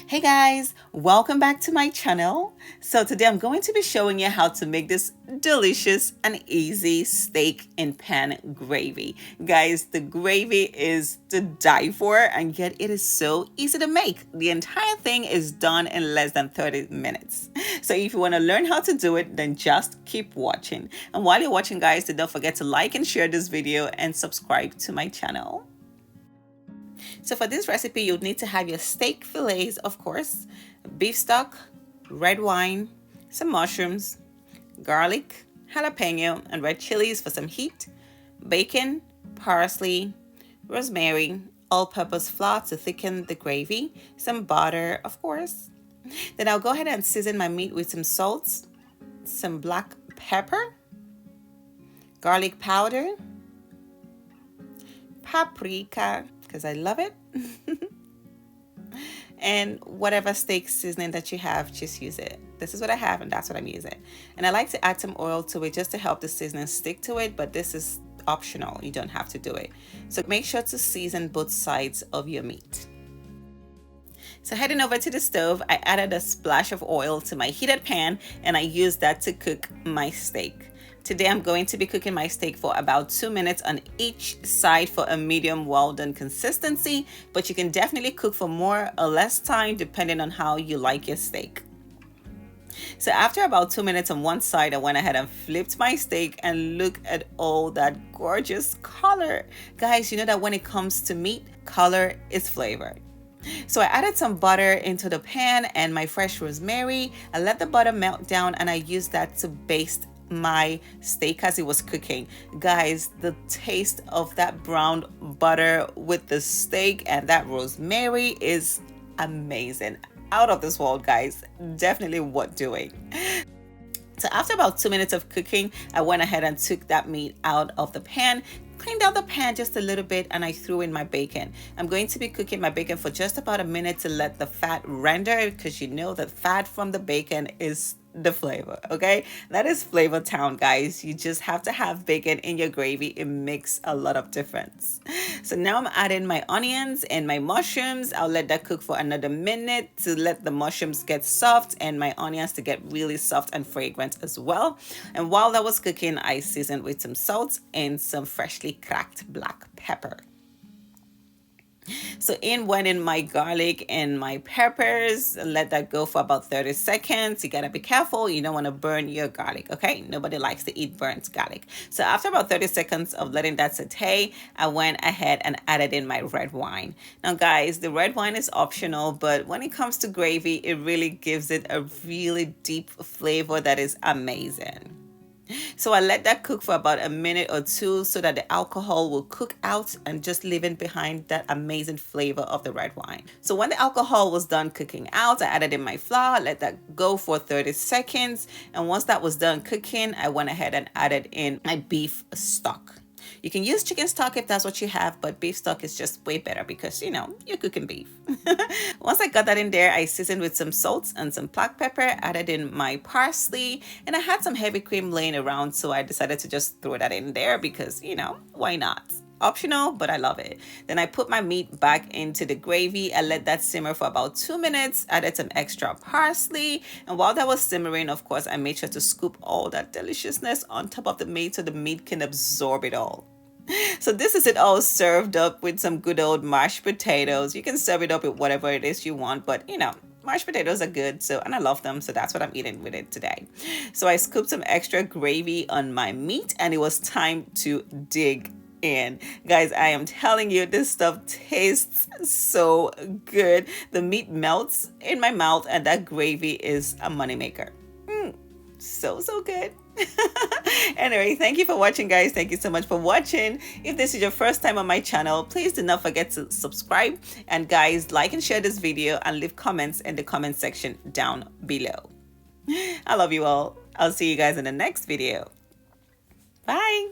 Hey guys, welcome back to my channel. So today I'm going to be showing you how to make this delicious and easy steak in pan gravy. Guys, the gravy is to die for, and yet it is so easy to make. The entire thing is done in less than 30 minutes. So if you want to learn how to do it, then just keep watching. And while you're watching, guys, don't forget to like and share this video and subscribe to my channel. So for this recipe, you'll need to have your steak fillets, of course, beef stock, red wine, some mushrooms, garlic, jalapeno, and red chilies for some heat, bacon, parsley, rosemary, all-purpose flour to thicken the gravy, some butter, of course. Then I'll go ahead and season my meat with some salt, some black pepper, garlic powder, paprika, because I love it. And whatever steak seasoning that you have, just use it. This is what I have, and that's what I'm using. And I like to add some oil to it just to help the seasoning stick to it, but this is optional. You don't have to do it. So make sure to season both sides of your meat. So heading over to the stove, I added a splash of oil to my heated pan, and I used that to cook my steak. Today I'm going to be cooking my steak for about 2 minutes on each side for a medium well done consistency, but you can definitely cook for more or less time depending on how you like your steak. So after about 2 minutes on one side, I went ahead and flipped my steak, and look at all that gorgeous color. Guys, you know that when it comes to meat, color is flavor. So I added some butter into the pan and my fresh rosemary. I let the butter melt down, and I used that to baste my steak as it was cooking. Guys, the taste of that brown butter with the steak and that rosemary is amazing. Out of this world, guys. Definitely worth doing. So after about 2 minutes of cooking, I went ahead and took that meat out of the pan, cleaned out the pan just a little bit, and I threw in my bacon. I'm going to be cooking my bacon for just about a minute to let the fat render, because you know that fat from the bacon is the flavor. Okay, that is flavor town, guys. You just have to have bacon in your gravy. It makes a lot of difference. So now I'm adding my onions and my mushrooms. I'll let that cook for another minute to let the mushrooms get soft and my onions to get really soft and fragrant as well. And while that was cooking, I seasoned with some salt and some freshly cracked black pepper. So in went in my garlic and my peppers. Let that go for about 30 seconds. You gotta be careful. You don't want to burn your garlic, okay? Nobody likes to eat burnt garlic. So after about 30 seconds of letting that saute, I went ahead and added in my red wine. Now guys, the red wine is optional, but when it comes to gravy, it really gives it a really deep flavor that is amazing. So I let that cook for about a minute or two so that the alcohol will cook out and just leaving behind that amazing flavor of the red wine. So when the alcohol was done cooking out, I added in my flour, let that go for 30 seconds. And once that was done cooking, I went ahead and added in my beef stock. You can use chicken stock if that's what you have, but beef stock is just way better because, you know, you're cooking beef. Once I got that in there, I seasoned with some salt and some black pepper, added in my parsley, and I had some heavy cream laying around, so I decided to just throw that in there because, you know, why not? Optional, but I love it. Then I put my meat back into the gravy. I let that simmer for about 2 minutes, added some extra parsley, and while that was simmering, of course, I made sure to scoop all that deliciousness on top of the meat so the meat can absorb it all. So this is it all served up with some good old mashed potatoes. You can serve it up with whatever it is you want, but you know, mashed potatoes are good, so, and I love them, so that's what I'm eating with it today. So I scooped some extra gravy on my meat, and it was time to dig in. Guys, I am telling you, this stuff tastes so good. The meat melts in my mouth, and that gravy is a moneymaker. So good. Anyway, thank you for watching, guys. Thank you so much for watching. If this is your first time on my channel, please do not forget to subscribe, and guys, like and share this video and leave comments in the comment section down below. I love you all. I'll see you guys in the next video. Bye.